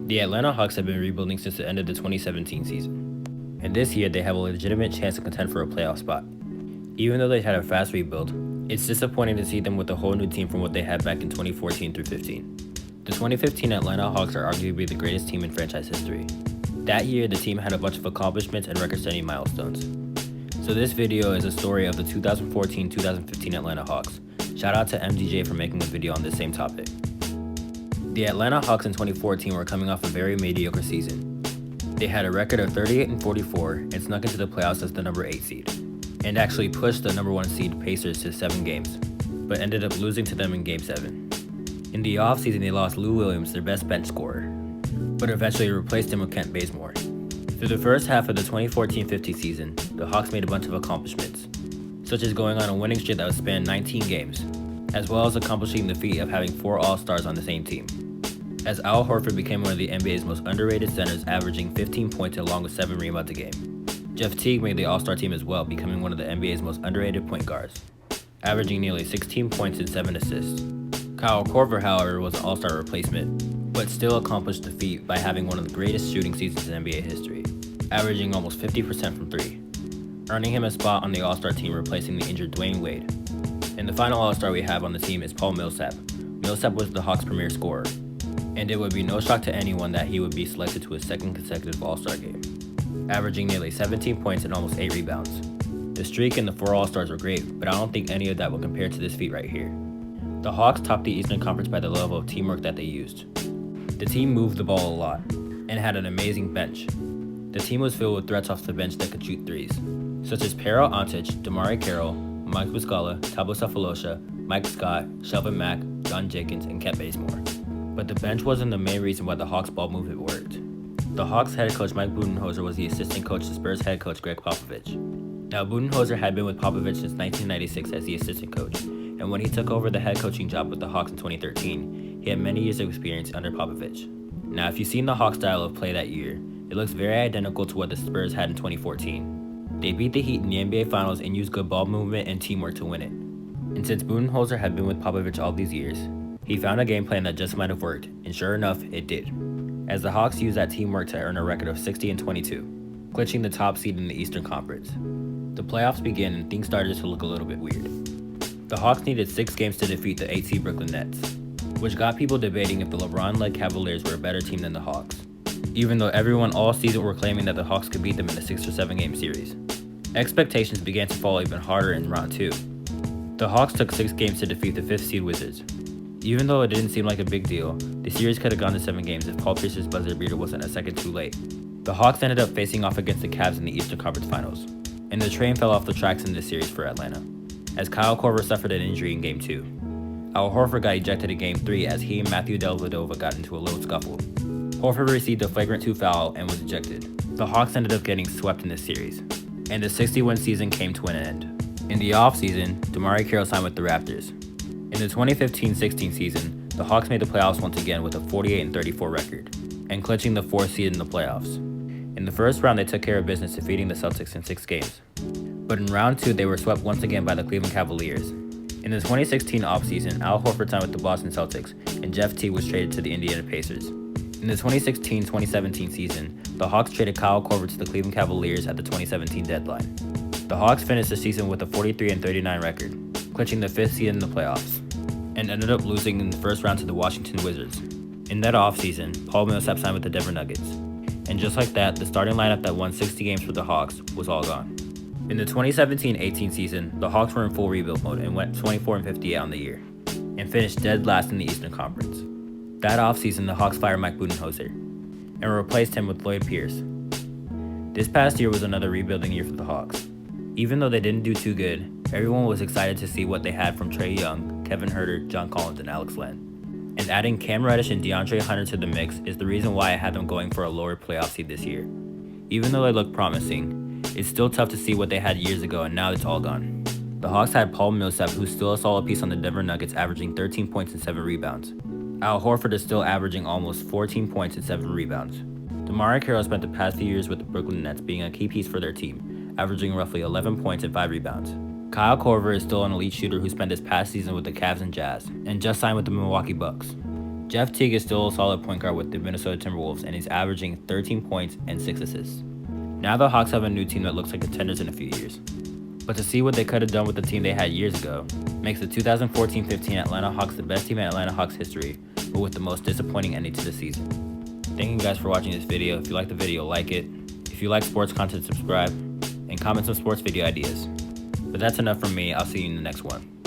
The Atlanta Hawks have been rebuilding since the end of the 2017 season, and this year they have a legitimate chance to contend for a playoff spot. Even though they had a fast rebuild, it's disappointing to see them with a whole new team from what they had back in 2014 through 15. The 2015 Atlanta Hawks are arguably the greatest team in franchise history. That year, the team had a bunch of accomplishments and record-setting milestones. So this video is a story of the 2014-2015 Atlanta Hawks. Shout out to MDJ for making a video on this same topic. The Atlanta Hawks in 2014 were coming off a very mediocre season. They had a record of 38-44 and snuck into the playoffs as the number 8 seed, and actually pushed the number 1 seed Pacers to 7 games, but ended up losing to them in Game 7. In the offseason, they lost Lou Williams, their best bench scorer, but eventually replaced him with Kent Bazemore. Through the first half of the 2014-15 season, the Hawks made a bunch of accomplishments, such as going on a winning streak that would span 19 games, as well as accomplishing the feat of having 4 All-Stars on the same team, as Al Horford became one of the NBA's most underrated centers, averaging 15 points along with 7 rebounds a game. Jeff Teague made the All-Star team as well, becoming one of the NBA's most underrated point guards, averaging nearly 16 points and 7 assists. Kyle Korver, however, was an All-Star replacement, but still accomplished the feat by having one of the greatest shooting seasons in NBA history, averaging almost 50% from 3, earning him a spot on the All-Star team, replacing the injured Dwayne Wade. And the final All-Star we have on the team is Paul Millsap. Millsap was the Hawks' premier scorer, and it would be no shock to anyone that he would be selected to his second consecutive All-Star game, averaging nearly 17 points and almost 8 rebounds. The streak and the 4 All-Stars were great, but I don't think any of that will compare to this feat right here. The Hawks topped the Eastern Conference by the level of teamwork that they used. The team moved the ball a lot, and had an amazing bench. The team was filled with threats off the bench that could shoot threes, such as Pero Antic, DeMarre Carroll, Mike Muscala, Thabo Sefolosha, Mike Scott, Shelvin Mack, John Jenkins, and Kent Bazemore. But the bench wasn't the main reason why the Hawks' ball movement worked. The Hawks head coach Mike Budenholzer was the assistant coach to Spurs head coach Greg Popovich. Now, Budenholzer had been with Popovich since 1996 as the assistant coach, and when he took over the head coaching job with the Hawks in 2013, he had many years of experience under Popovich. Now, if you've seen the Hawks' style of play that year, it looks very identical to what the Spurs had in 2014. They beat the Heat in the NBA Finals and used good ball movement and teamwork to win it. And since Budenholzer had been with Popovich all these years, he found a game plan that just might have worked, and sure enough, it did, as the Hawks used that teamwork to earn a record of 60-22, clinching the top seed in the Eastern Conference. The playoffs began and things started to look a little bit weird. The Hawks needed 6 games to defeat the 8 seed Brooklyn Nets, which got people debating if the LeBron-led Cavaliers were a better team than the Hawks, even though everyone all season were claiming that the Hawks could beat them in a 6 or 7 game series. Expectations began to fall even harder in round 2. The Hawks took 6 games to defeat the 5th seed Wizards. Even though it didn't seem like a big deal, the series could have gone to 7 games if Paul Pierce's buzzer beater wasn't a second too late. The Hawks ended up facing off against the Cavs in the Eastern Conference Finals, and the train fell off the tracks in this series for Atlanta, as Kyle Korver suffered an injury in Game 2. Al Horford got ejected in Game 3 as he and Matthew Dellavedova got into a little scuffle. Horford received a flagrant 2 foul and was ejected. The Hawks ended up getting swept in this series, and the 60-win season came to an end. In the offseason, DeMarre Carroll signed with the Raptors. In the 2015-16 season, the Hawks made the playoffs once again with a 48-34 record, and clinching the 4th seed in the playoffs. In the first round, they took care of business, defeating the Celtics in 6 games. But in round 2, they were swept once again by the Cleveland Cavaliers. In the 2016 offseason, Al Horford signed with the Boston Celtics, and Jeff Teague was traded to the Indiana Pacers. In the 2016-2017 season, the Hawks traded Kyle Korver to the Cleveland Cavaliers at the 2017 deadline. The Hawks finished the season with a 43-39 record, clinching the 5th seed in the playoffs, and ended up losing in the first round to the Washington Wizards. In that offseason, Paul Millsap signed with the Denver Nuggets, and just like that, the starting lineup that won 60 games for the Hawks was all gone. In the 2017-18 season, the Hawks were in full rebuild mode and went 24-58 on the year, and finished dead last in the Eastern Conference. That offseason, the Hawks fired Mike Budenholzer, and replaced him with Lloyd Pierce. This past year was another rebuilding year for the Hawks. Even though they didn't do too good, everyone was excited to see what they had from Trae Young, Kevin Huerter, John Collins, and Alex Len. And adding Cam Reddish and DeAndre Hunter to the mix is the reason why I had them going for a lower playoff seed this year. Even though they look promising, it's still tough to see what they had years ago, and now it's all gone. The Hawks had Paul Millsap, who's still a solid piece on the Denver Nuggets, averaging 13 points and 7 rebounds. Al Horford is still averaging almost 14 points and 7 rebounds. DeMarre Carroll spent the past few years with the Brooklyn Nets being a key piece for their team, averaging roughly 11 points and 5 rebounds. Kyle Korver is still an elite shooter who spent his past season with the Cavs and Jazz, and just signed with the Milwaukee Bucks. Jeff Teague is still a solid point guard with the Minnesota Timberwolves, and he's averaging 13 points and 6 assists. Now the Hawks have a new team that looks like contenders in a few years. But to see what they could have done with the team they had years ago makes the 2014-15 Atlanta Hawks the best team in Atlanta Hawks history, but with the most disappointing ending to the season. Thank you guys for watching this video. If you like the video, like it. If you like sports content, subscribe, and comment some sports video ideas. But that's enough from me. I'll see you in the next one.